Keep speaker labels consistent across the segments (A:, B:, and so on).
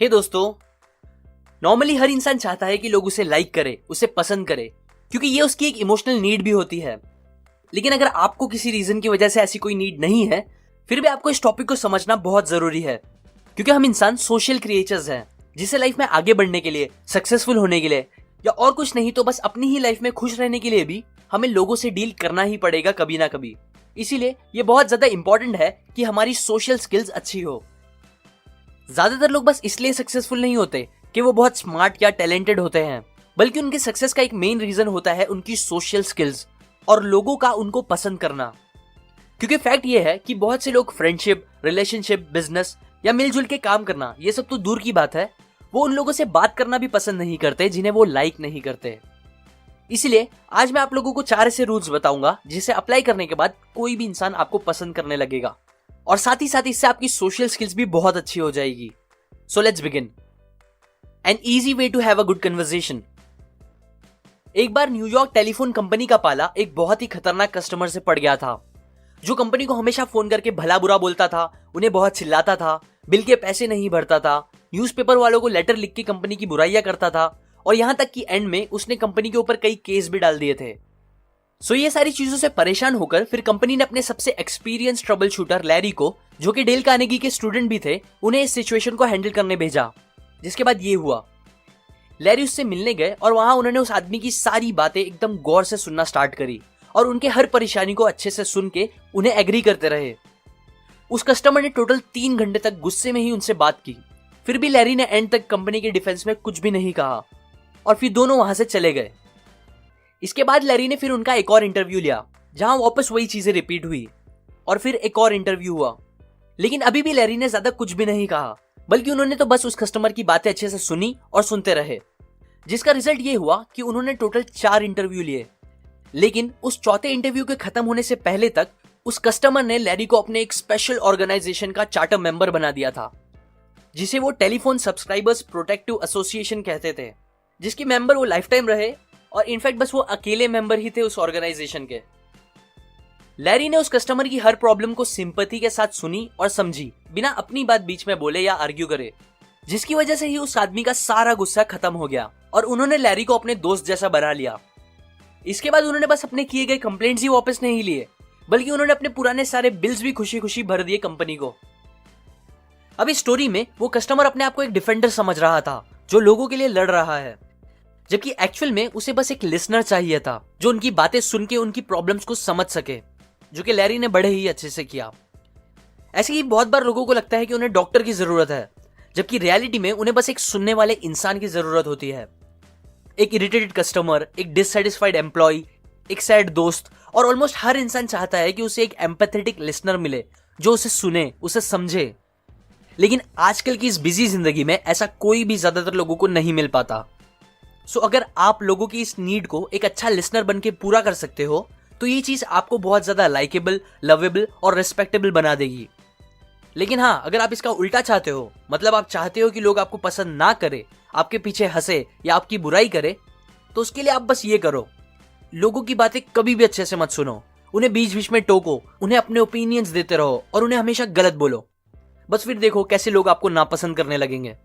A: हे दोस्तों, नॉर्मली हर इंसान चाहता है कि लोग उसे लाइक करे, उसे पसंद करे, क्योंकि ये उसकी एक इमोशनल नीड भी होती है। लेकिन अगर आपको किसी रीजन की वजह से ऐसी कोई नीड नहीं है, फिर भी आपको इस टॉपिक को समझना बहुत जरूरी है, क्योंकि हम इंसान सोशल क्रिएचर्स हैं, जिसे लाइफ में आगे बढ़ने के लिए, सक्सेसफुल होने के लिए, या और कुछ नहीं तो बस अपनी ही लाइफ में खुश रहने के लिए भी हमें लोगों से डील करना ही पड़ेगा कभी ना कभी। इसीलिए ये बहुत ज्यादा इंपॉर्टेंट है कि हमारी सोशल स्किल्स अच्छी हो। ज्यादातर लोग बस इसलिए सक्सेसफुल नहीं होते कि वो बहुत स्मार्ट या टैलेंटेड होते हैं, बल्कि उनके सक्सेस का एक मेन रीजन होता है उनकी सोशल स्किल्स और लोगों का उनको पसंद करना। क्योंकि फैक्ट ये है कि बहुत से लोग फ्रेंडशिप, रिलेशनशिप, बिजनेस या मिलजुल के काम करना, ये सब तो दूर की बात है, वो उन लोगों से बात करना भी पसंद नहीं करते जिन्हें वो लाइक नहीं करते। इसलिए आज मैं आप लोगों को 4 ऐसे रूल्स बताऊंगा जिसे अप्लाई करने के बाद कोई भी इंसान आपको पसंद करने लगेगा, और साथ ही साथ इससे आपकी सोशल स्किल्स भी बहुत अच्छी हो जाएगी। So let's begin. An easy way to have a good conversation. एक बार न्यूयॉर्क टेलीफोन कंपनी का पाला एक बहुत ही खतरनाक कस्टमर से पड़ गया था, जो कंपनी को हमेशा फोन करके भला बुरा बोलता था, उन्हें बहुत चिल्लाता था, बिल के पैसे नहीं भरता था, न्यूज़पेपर वालों को लेटर लिख के कंपनी की बुराइयां करता था, और यहां तक कि एंड में उसने कंपनी के ऊपर कई केस भी डाल दिए थे। सो ये सारी चीजों से परेशान होकर फिर कंपनी ने अपने सबसे एक्सपीरियंस ट्रबल शूटर लैरी को, जो कि डेल कार्नेगी के स्टूडेंट भी थे, उन्हें इस सिचुएशन को हैंडल करने भेजा। जिसके बाद ये हुआ, लैरी उससे मिलने गए और वहां उन्होंने उस आदमी की सारी बातें एकदम गौर से सुनना स्टार्ट करी और उनके हर परेशानी को अच्छे से सुन के उन्हें एग्री करते रहे। उस कस्टमर ने टोटल 3 घंटे तक गुस्से में ही उनसे बात की, फिर भी लैरी ने एंड तक कंपनी के डिफेंस में कुछ भी नहीं कहा और फिर दोनों वहां से चले गए। इसके बाद लैरी ने फिर उनका एक और इंटरव्यू लिया, जहां वापस वही चीजें रिपीट हुई, और फिर एक और इंटरव्यू हुआ। लेकिन अभी भी लैरी ने ज्यादा कुछ भी नहीं कहा, बल्कि उन्होंने तो बस उस कस्टमर की बातें अच्छे से सुनी और सुनते रहे। जिसका रिजल्ट ये हुआ कि उन्होंने टोटल 4 इंटरव्यू लिए। लेकिन उस चौथे इंटरव्यू के खत्म होने से पहले तक उस कस्टमर ने लैरी को अपने एक स्पेशल ऑर्गेनाइजेशन का चार्टर मेंबर बना दिया था, जिसे वो टेलीफोन सब्सक्राइबर्स प्रोटेक्टिव एसोसिएशन कहते थे, जिसके मेंबर वो लाइफ टाइम रहे, और इनफैक्ट बस वो अकेले मेंबर ही थे उस ऑर्गेनाइजेशन के। लैरी ने उस कस्टमर की हर प्रॉब्लम को सिंपैथी के साथ सुनी और समझी, बिना अपनी बात बीच में बोले या आर्ग्यू करे, जिसकी वजह से ही उस आदमी का सारा गुस्सा खत्म हो गया और उन्होंने लैरी को अपने दोस्त जैसा बना लिया। इसके बाद उन्होंने बस अपने किए गए कंप्लेंट्स ही वापस नहीं लिए, बल्कि उन्होंने अपने पुराने सारे बिल्स भी खुशी खुशी भर दिए कंपनी को। अब इस स्टोरी में वो कस्टमर अपने आप को एक डिफेंडर समझ रहा था, जो लोगों के लिए लड़ रहा है, जबकि एक्चुअल में उसे बस एक लिसनर चाहिए था, जो उनकी बातें सुन के उनकी प्रॉब्लम्स को समझ सके, जो कि लैरी ने बड़े ही अच्छे से किया। ऐसे ही बहुत बार लोगों को लगता है कि उन्हें डॉक्टर की जरूरत है, जबकि रियलिटी में उन्हें बस एक सुनने वाले इंसान की जरूरत होती है। एक इरिटेटेड कस्टमर, एक डिससेटिस्फाइड एम्प्लॉय, एक सैड दोस्त, और ऑलमोस्ट हर इंसान चाहता है कि उसे एक एम्पैथेटिक लिसनर मिले, जो उसे सुने, उसे समझे। लेकिन आजकल की इस बिजी जिंदगी में ऐसा कोई भी ज्यादातर लोगों को नहीं मिल पाता। सो अगर आप लोगों की इस नीड को एक अच्छा लिसनर बन के पूरा कर सकते हो, तो ये चीज आपको बहुत ज्यादा लाइकेबल, लवेबल और रिस्पेक्टेबल बना देगी। लेकिन हाँ, अगर आप इसका उल्टा चाहते हो, मतलब आप चाहते हो कि लोग आपको पसंद ना करे, आपके पीछे हंसे या आपकी बुराई करे, तो उसके लिए आप बस ये करो, लोगों की बातें कभी भी अच्छे से मत सुनो, उन्हें बीच बीच में टोको, उन्हें अपने ओपिनियंस देते रहो और उन्हें हमेशा गलत बोलो। बस फिर देखो कैसे लोग आपको नापसंद करने लगेंगे।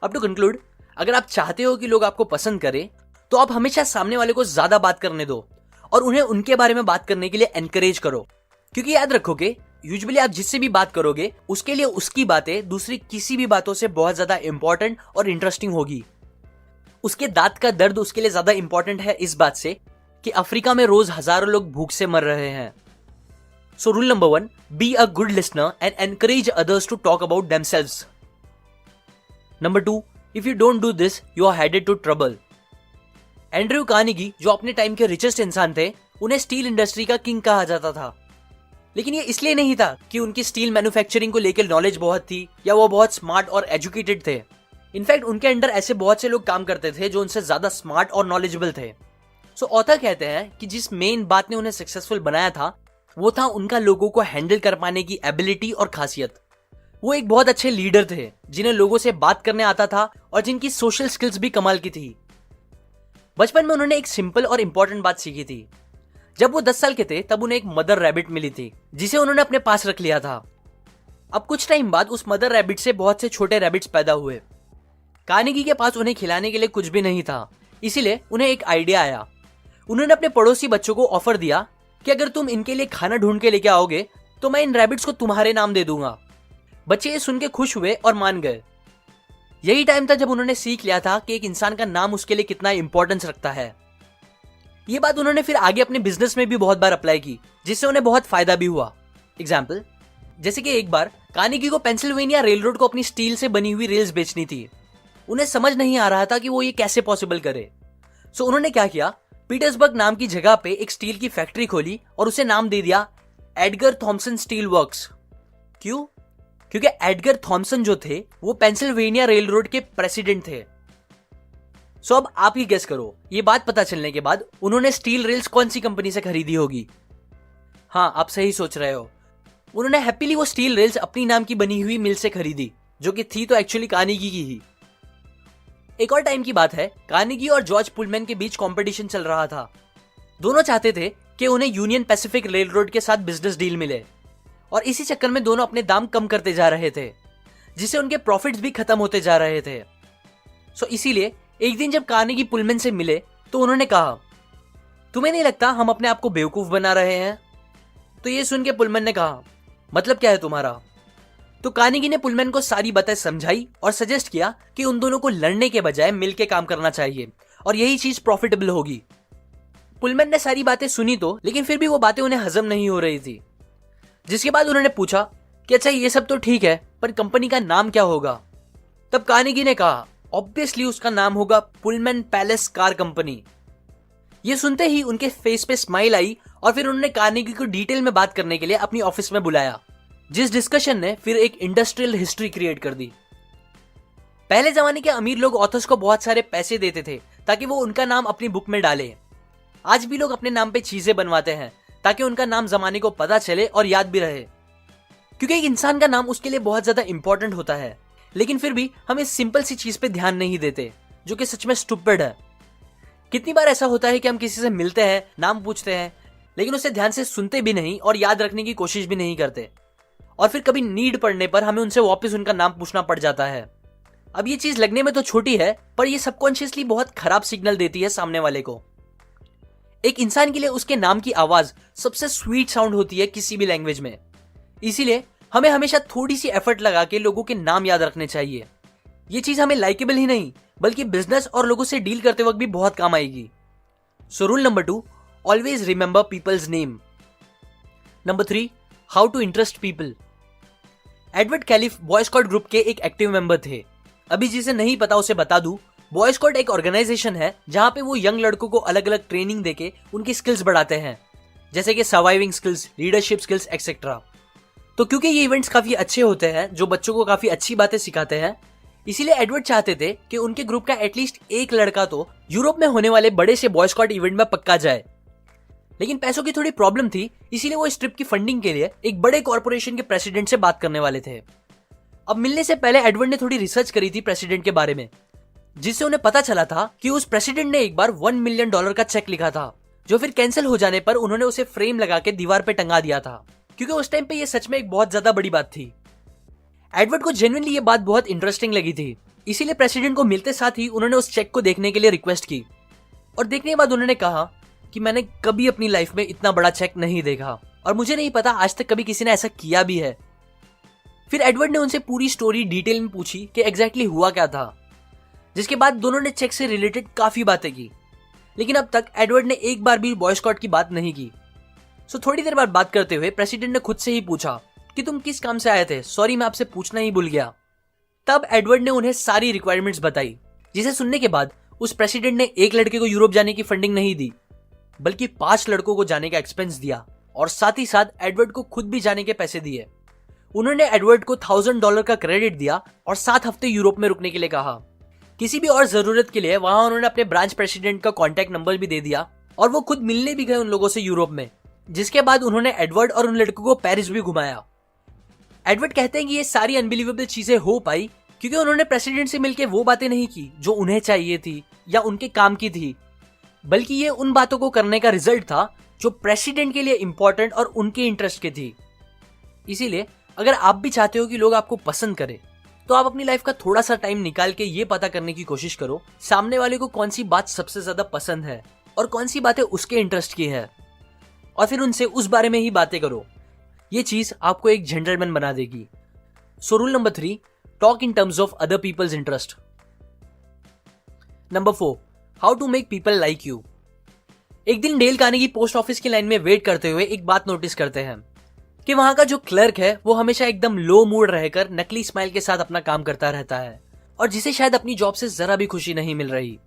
A: अब टू कंक्लूड, अगर आप चाहते हो कि लोग आपको पसंद करें, तो आप हमेशा सामने वाले को ज्यादा बात करने दो और उन्हें उनके बारे में बात करने के लिए एनकरेज करो। क्योंकि याद रखोगे, यूजुअली आप जिससे भी बात करोगे, उसके लिए उसकी बातें दूसरी किसी भी बातों से बहुत ज्यादा इंपॉर्टेंट और इंटरेस्टिंग होगी। उसके दांत का दर्द उसके लिए ज्यादा इंपॉर्टेंट है इस बात से कि अफ्रीका में रोज हजारों लोग भूख से मर रहे हैं। So rule number 1, be a good listener and encourage others to talk about themselves. Number 2, if you don't do this, you are headed to trouble. Andrew Carnegie, जो अपने टाइम के रिचेस्ट इंसान थे, उन्हें स्टील इंडस्ट्री का king कहा जाता था। लेकिन ये इसलिए नहीं था कि उनकी स्टील मैन्युफैक्चरिंग को लेकर नॉलेज बहुत थी या वो बहुत स्मार्ट और एजुकेटेड थे। इनफैक्ट उनके अंडर ऐसे बहुत से लोग काम करते थे जो उनसे ज्यादा स्मार्ट और नॉलेजेबल थे। सो ऑथर कहते हैं कि जिस मेन बात ने उन्हें सक्सेसफुल बनाया था, वो था उनका लोगों को हैंडल कर पाने की एबिलिटी और खासियत। वो एक बहुत अच्छे लीडर थे, जिन्हें लोगों से बात करने आता था और जिनकी सोशल स्किल्स भी कमाल की थी। बचपन में उन्होंने एक सिंपल और इंपॉर्टेंट बात सीखी थी। जब वो 10 साल के थे, तब उन्हें एक मदर रैबिट मिली थी, जिसे उन्होंने अपने पास रख लिया था। अब कुछ टाइम बाद उस मदर रैबिट से बहुत से छोटे रैबिट्स पैदा हुए। कार्नेगी के पास उन्हें खिलाने के लिए कुछ भी नहीं था, इसीलिए उन्हें एक आइडिया आया। उन्होंने अपने पड़ोसी बच्चों को ऑफर दिया कि अगर तुम इनके लिए खाना ढूंढ के लेके आओगे तो मैं इन रैबिट्स को तुम्हारे नाम दे दूंगा। बच्चे ये सुन के खुश हुए और मान गए। यही टाइम था जब उन्होंने सीख लिया था कि एक इंसान का नाम उसके लिए कितना इंपॉर्टेंस रखता है। ये बात उन्होंने फिर आगे अपने बिजनेस में भी बहुत बार अप्लाई की, जिससे उन्हें बहुत फायदा भी हुआ। एग्जाम्पल, जैसे कि एक बार कार्नेगी को पेंसिल्वेनिया रेल रोड को अपनी स्टील से बनी हुई रेल्स बेचनी थी। उन्हें समझ नहीं आ रहा था कि वो ये कैसे पॉसिबल करे। सो उन्होंने क्या किया, पीटर्सबर्ग नाम की जगह पे एक स्टील की फैक्ट्री खोली और उसे नाम दे दिया एडगर थॉमसन स्टील वर्क्स। क्यों? क्योंकि एडगर थॉमसन जो थे वो पेंसिल्वेनिया रेल रोड के प्रेसिडेंट थे। सो अब आप ही गेस करो, ये बात पता चलने के बाद उन्होंने स्टील रेल्स कौन सी कंपनी से खरीदी होगी? हाँ, आप सही सोच रहे हो। उन्होंने हैप्पीली वो स्टील रेल्स अपनी नाम की बनी हुई मिल से खरीदी, जो कि थी तो एक्चुअली कार्नेगी की ही। एक और टाइम की बात है, कार्नेगी और जॉर्ज पुलमैन के बीच कंपटीशन चल रहा था। दोनों चाहते थे कि उन्हें यूनियन पैसिफिक रेल रोड के साथ बिजनेस डील मिले, और इसी चक्कर में दोनों अपने दाम कम करते जा रहे थे, जिससे उनके प्रॉफिट्स भी खत्म होते जा रहे थे। सो इसीलिए एक दिन जब कार्नेगी पुलमैन से मिले तो उन्होंने कहा, तुम्हें नहीं लगता हम अपने आप को बेवकूफ बना रहे हैं? तो ये सुन के पुलमैन ने कहा, मतलब क्या है तुम्हारा? तो कार्नेगी ने पुलमैन को सारी बातें समझाई और सजेस्ट किया कि उन दोनों को लड़ने के बजाय मिलकर काम करना चाहिए और यही चीज प्रॉफिटेबल होगी। पुलमैन ने सारी बातें सुनी तो, लेकिन फिर भी वो बातें उन्हें हजम नहीं हो रही थी। जिसके बाद उन्होंने पूछा कि अच्छा ये सब तो ठीक है, पर कंपनी का नाम क्या होगा? तब कार्नेगी ने कहा, ऑब्वियसली उसका नाम होगा पुलमैन पैलेस कार कंपनी। ये सुनते ही उनके फेस पे स्माइल आई और फिर उन्होंने कार्नेगी को डिटेल में बात करने के लिए अपनी ऑफिस में बुलाया, जिस डिस्कशन ने फिर एक इंडस्ट्रियल हिस्ट्री क्रिएट कर दी। पहले जमाने के अमीर लोग ऑथर्स को बहुत सारे पैसे देते थे ताकि वो उनका नाम अपनी बुक में डाले। आज भी लोग अपने नाम पे चीजें बनवाते हैं ताकि उनका नाम जमाने को पता चले और याद भी रहे, क्योंकि एक इंसान का नाम उसके लिए बहुत ज्यादा इंपॉर्टेंट होता है। लेकिन फिर भी हम इस सिंपल सी चीज पे ध्यान नहीं देते, जो कि सच में स्टूपिड है। कितनी बार ऐसा होता है कि हम किसी से मिलते हैं, नाम पूछते हैं, लेकिन उसे ध्यान से सुनते भी नहीं और याद रखने की कोशिश भी नहीं करते, और फिर कभी नीड पड़ने पर हमें उनसे वापस उनका नाम पूछना पड़ जाता है। अब ये चीज लगने में तो छोटी है, पर ये सबकॉन्शियसली बहुत खराब सिग्नल देती है सामने वाले को। एक इंसान के लिए उसके नाम की आवाज सबसे स्वीट साउंड होती है किसी भी लैंग्वेज में। इसीलिए हमें हमेशा थोड़ी सी एफर्ट लगा के लोगों के नाम याद रखने चाहिए। ये चीज हमें लाइकेबल ही नहीं, बल्कि बिजनेस और लोगों से डील करते वक्त भी बहुत काम आएगी। So rule number 2, always remember people's name. Number 3, how to interest people. Edward कैलिफ बॉय स्काउट ग्रुप के एक एक्टिव मेंबर थे। अभी जिसे नहीं पता उसे बता दूं, बॉय स्काउट एक ऑर्गेनाइजेशन है जहां पे वो यंग लड़कों को अलग अलग ट्रेनिंग देके उनकी स्किल्स बढ़ाते हैं, जैसे कि surviving skills, leadership skills etcetera. तो क्योंकि ये इवेंट्स काफी अच्छे होते हैं जो बच्चों को काफी अच्छी बातें सिखाते हैं, इसीलिए एडवर्ड चाहते थे कि उनके ग्रुप का एटलीस्ट एक लड़का तो यूरोप में होने वाले बड़े से बॉय स्काउट इवेंट में पक्का जाए। लेकिन पैसों की थोड़ी प्रॉब्लम थी, इसीलिए वो इस ट्रिप की फंडिंग के लिए एक बड़े कॉर्पोरेशन के प्रेसिडेंट से बात करने वाले थे। अब मिलने से पहले एडवर्ड ने थोड़ी रिसर्च करी थी प्रेसिडेंट के बारे में, जिससे उन्हें पता चला था कि उस प्रेसिडेंट ने एक बार $1 मिलियन का चेक लिखा था, जो फिर कैंसिल हो जाने पर उन्होंने उसे फ्रेम लगा के दीवार पे टंगा दिया था, क्योंकि उस टाइम पे ये सच में एक बहुत ज्यादा बड़ी बात थी। एडवर्ड को जेन्युइनली ये बात बहुत इंटरेस्टिंग लगी थी, इसीलिए प्रेसिडेंट को मिलते साथ ही उन्होंने उस चेक को देखने के लिए रिक्वेस्ट की, और देखने के बाद उन्होंने कहा कि मैंने कभी अपनी लाइफ में इतना बड़ा चेक नहीं देखा, और मुझे नहीं पता आज तक कभी किसी ने ऐसा किया भी है। फिर एडवर्ड ने उनसे पूरी स्टोरी डिटेल में पूछी कि एग्जैक्टली हुआ क्या था, जिसके बाद दोनों ने चेक से रिलेटेड काफी बातें की। लेकिन अब तक एडवर्ड ने एक बार भी बॉय स्काउट की बात नहीं की। सो थोड़ी देर बाद बात करते हुए प्रेसिडेंट ने खुद से ही पूछा कि तुम किस काम से आए थे, सॉरी मैं आपसे पूछना ही भूल गया। तब एडवर्ड ने उन्हें सारी रिक्वायरमेंट्स बताई, जिसे सुनने के बाद उस प्रेसिडेंट ने एक लड़के को यूरोप जाने की फंडिंग नहीं दी, बल्कि 5 लड़कों को जाने का एक्सपेंस दिया, और साथ ही साथ एडवर्ड को खुद भी जाने के पैसे दिए। उन्होंने एडवर्ड को $1000 का क्रेडिट दिया और 7 हफ्ते यूरोप में रुकने के लिए कहा। किसी भी और जरूरत के लिए वहां उन्होंने अपने ब्रांच प्रेसिडेंट का कॉन्टैक्ट नंबर भी दे दिया, और वो खुद मिलने भी गए उन लोगों से यूरोप में, जिसके बाद उन्होंने एडवर्ड और उन लड़कों को पेरिस भी घुमाया। एडवर्ड कहते हैं कि ये सारी अनबिलीवेबल चीजें हो पाई क्योंकि उन्होंने प्रेसिडेंट से मिलकर वो बातें नहीं की जो उन्हें चाहिए थी या उनके काम की थी, बल्कि ये उन बातों को करने का रिजल्ट था जो प्रेसिडेंट के लिए इंपॉर्टेंट और उनके इंटरेस्ट की थी। इसीलिए अगर आप भी चाहते हो कि लोग आपको पसंद करें, तो आप अपनी लाइफ का थोड़ा सा टाइम निकाल के ये पता करने की कोशिश करो सामने वाले को कौन सी बात सबसे ज्यादा पसंद है और कौन सी बातें उसके इंटरेस्ट की है, और फिर उनसे उस बारे में ही बातें करो। ये चीज आपको एक जेंटलमैन बना देगी। So rule number 3, talk in terms of other people's interest. Number 4, how to make people like you. एक दिन डेल कार्नेगी पोस्ट ऑफिस की लाइन में वेट करते हुए एक बात नोटिस करते हैं कि वहां का जो क्लर्क है वो हमेशा एकदम लो मूड रहकर नकली स्माइल के साथ अपना काम करता रहता है और जिसे शायद अपनी जॉब से जरा भी खुशी नहीं मिल रही।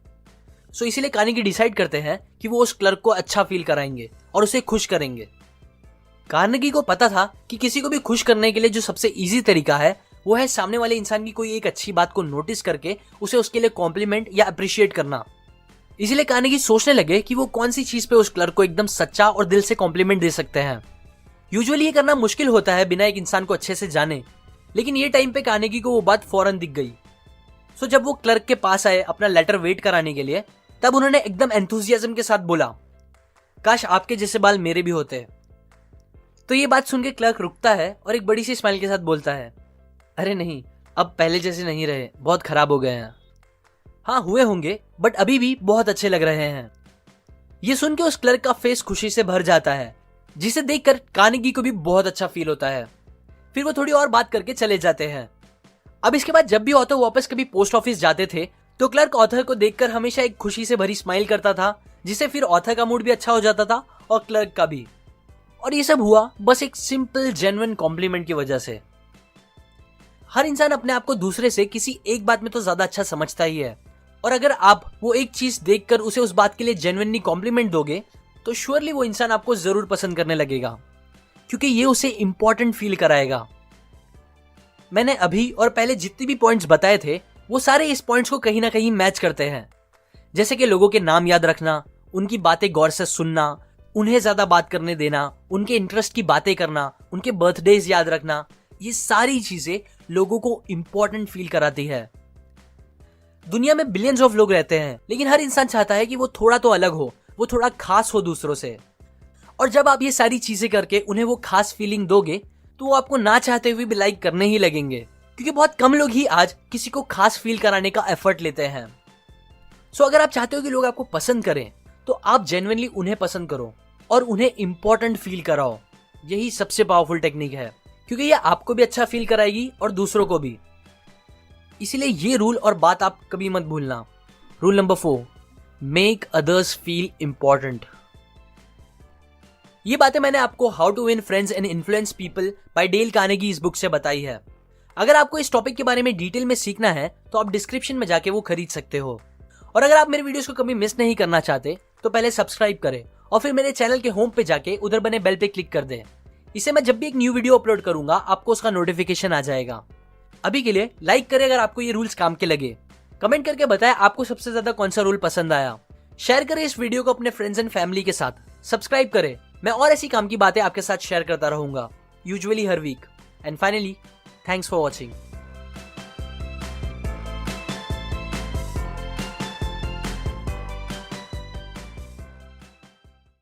A: सो इसीलिए कार्नेगी डिसाइड करते हैं कि वो उस क्लर्क को अच्छा फील कराएंगे और उसे खुश करेंगे। कार्नेगी को पता था कि किसी को भी खुश करने के लिए जो सबसे इजी तरीका है वो है सामने वाले इंसान की कोई एक अच्छी बात को नोटिस करके उसे उसके लिए कॉम्प्लीमेंट या अप्रिशिएट करना। इसीलिए कार्नेगी सोचने लगे कि वो कौन सी चीज पे उस क्लर्क को एकदम सच्चा और दिल से कॉम्प्लीमेंट दे सकते हैं। यूजुअली ये करना मुश्किल होता है बिना एक इंसान को अच्छे से जाने, लेकिन ये टाइम पे कार्नेगी को वो बात फौरन दिख गई। सो जब वो क्लर्क के पास आए अपना लेटर वेट कराने के लिए, तब उन्होंने एकदम एंथुसियाज्म के साथ बोला, काश आपके जैसे बाल मेरे भी होते। तो ये बात सुन के क्लर्क रुकता है और एक बड़ी सी स्माइल के साथ बोलता है, अरे नहीं, अब पहले जैसे नहीं रहे, बहुत खराब हो गए हैं। हाँ हुए होंगे, बट अभी भी बहुत अच्छे लग रहे हैं। ये सुन के उस क्लर्क का फेस खुशी से भर जाता है, जिसे देखकर कार्नेगी को भी बहुत अच्छा फील होता है। फिर वो थोड़ी और बात करके चले जाते हैं। अब इसके बाद जब भी ऑथर वापस कभी पोस्ट ऑफिस जाते थे तो क्लर्क ऑथर को देखकर हमेशा एक खुशी से भरी स्माइल करता था, जिससे फिर ऑथर का मूड भी अच्छा हो जाता था और क्लर्क का भी। और ये सब हुआ बस एक सिंपल जेन्युइन कॉम्प्लीमेंट की वजह से। हर इंसान अपने आप को दूसरे से किसी एक बात में तो ज्यादा अच्छा समझता ही है, और अगर आप वो एक चीज देखकर उसे उस बात के लिए जेन्युइनली कॉम्प्लीमेंट दोगे तो श्योरली वो इंसान आपको जरूर पसंद करने लगेगा, क्योंकि ये उसे इंपॉर्टेंट फील कराएगा। मैंने अभी और पहले जितने भी पॉइंट्स बताए थे वो सारे इस पॉइंट्स को कहीं ना कहीं मैच करते हैं, जैसे कि लोगों के नाम याद रखना, उनकी बातें गौर से सुनना, उन्हें ज्यादा बात करने देना, उनके इंटरेस्ट की बातें करना, उनके बर्थडेज याद रखना। ये सारी चीजें लोगों को इंपॉर्टेंट फील कराती है। दुनिया में बिलियंस ऑफ लोग रहते हैं, लेकिन हर इंसान चाहता है कि वो थोड़ा तो अलग हो, वो थोड़ा खास हो दूसरों से। और जब आप ये सारी चीजें करके उन्हें वो खास फीलिंग दोगे तो वो आपको ना चाहते हुए भी लाइक करने ही लगेंगे, क्योंकि बहुत कम लोग ही आज किसी को खास फील कराने का एफर्ट लेते हैं। सो अगर आप चाहते हो कि लोग आपको पसंद करें तो आप जेन्युइनली उन्हें पसंद करो और उन्हें इंपॉर्टेंट फील कराओ। यही सबसे पावरफुल टेक्निक है, क्योंकि ये आपको भी अच्छा फील कराएगी और दूसरों को भी। इसीलिए ये रूल और बात आप कभी मत भूलना। Rule number 4, make others feel important. ये बातें मैंने आपको how to win friends and influence people by Dale Carnegie इस बुक से बताई है। अगर आपको इस टॉपिक के बारे में डिटेल में सीखना है तो आप डिस्क्रिप्शन में जाके वो खरीद सकते हो। और अगर आप मेरे वीडियोस को कभी मिस नहीं करना चाहते तो पहले सब्सक्राइब करें और फिर मेरे चैनल के होम पे जाके उधर बने बेल पे क्लिक कर दें। इससे मैं जब भी एक न्यू वीडियो अपलोड करूंगा आपको उसका नोटिफिकेशन आ जाएगा। अभी के लिए लाइक करें अगर आपको ये रूल्स काम के लगे, कमेंट करके बताएं आपको सबसे ज्यादा कौन सा रूल पसंद आया, शेयर करें इस वीडियो को अपने फ्रेंड्स एंड फैमिली के साथ, सब्सक्राइब करें। मैं और ऐसी काम की बातें आपके साथ शेयर करता रहूंगा, यूजुअली हर week. And finally, thanks for watching.